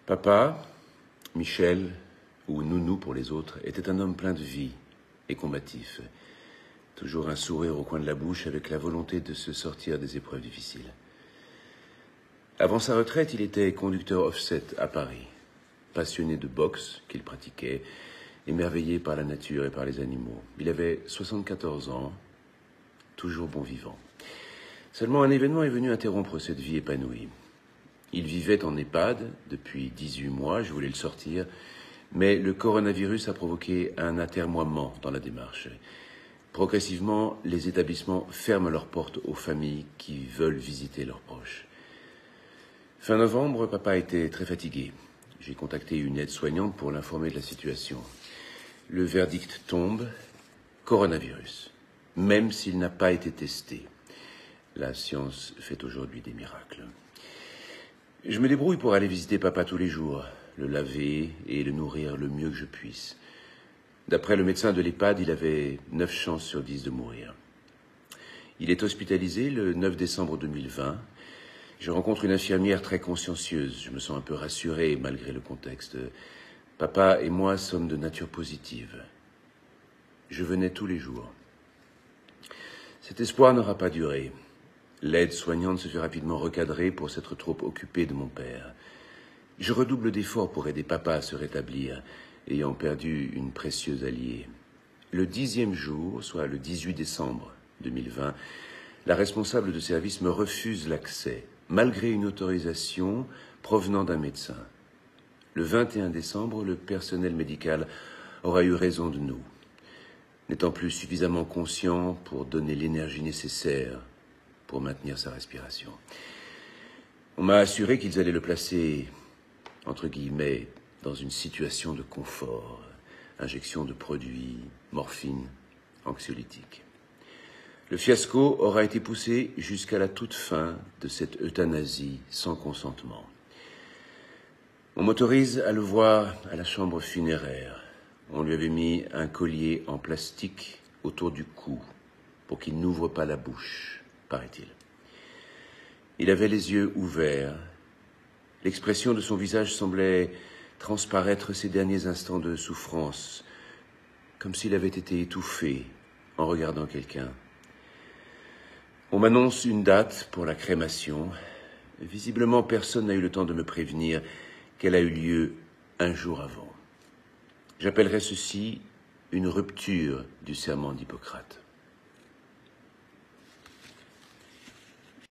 Papa, Michel, ou Nounou pour les autres, était un homme plein de vie et combatif. Toujours un sourire au coin de la bouche avec la volonté de se sortir des épreuves difficiles. Avant sa retraite, il était conducteur offset à Paris, passionné de boxe qu'il pratiquait, émerveillé par la nature et par les animaux. Il avait 74 ans, toujours bon vivant. Seulement un événement est venu interrompre cette vie épanouie. Il vivait en EHPAD depuis 18 mois, je voulais le sortir, mais le coronavirus a provoqué un atermoiement dans la démarche. Progressivement, les établissements ferment leurs portes aux familles qui veulent visiter leurs proches. Fin novembre, papa était très fatigué. J'ai contacté une aide-soignante pour l'informer de la situation. Le verdict tombe, coronavirus, même s'il n'a pas été testé. La science fait aujourd'hui des miracles. Je me débrouille pour aller visiter papa tous les jours, le laver et le nourrir le mieux que je puisse. D'après le médecin de l'EHPAD, il avait 9 chances sur 10 de mourir. Il est hospitalisé le 9 décembre 2020. Je rencontre une infirmière très consciencieuse. Je me sens un peu rassuré malgré le contexte. Papa et moi sommes de nature positive. Je venais tous les jours. Cet espoir n'aura pas duré. L'aide soignante se fait rapidement recadrer pour s'être trop occupée de mon père. Je redouble d'efforts pour aider papa à se rétablir, ayant perdu une précieuse alliée. Le 10e jour, soit le 18 décembre 2020, la responsable de service me refuse l'accès, malgré une autorisation provenant d'un médecin. Le 21 décembre, le personnel médical aura eu raison de nous, n'étant plus suffisamment conscient pour donner l'énergie nécessaire pour maintenir sa respiration. On m'a assuré qu'ils allaient le placer, entre guillemets, dans une situation de confort, injection de produits, morphine, anxiolytiques. Le fiasco aura été poussé jusqu'à la toute fin de cette euthanasie sans consentement. On m'autorise à le voir à la chambre funéraire. On lui avait mis un collier en plastique autour du cou pour qu'il n'ouvre pas la bouche, paraît-il. Il avait les yeux ouverts. L'expression de son visage semblait transparaître ses derniers instants de souffrance, comme s'il avait été étouffé en regardant quelqu'un. On m'annonce une date pour la crémation. Visiblement, personne n'a eu le temps de me prévenir qu'elle a eu lieu un jour avant. J'appellerais ceci une rupture du serment d'Hippocrate.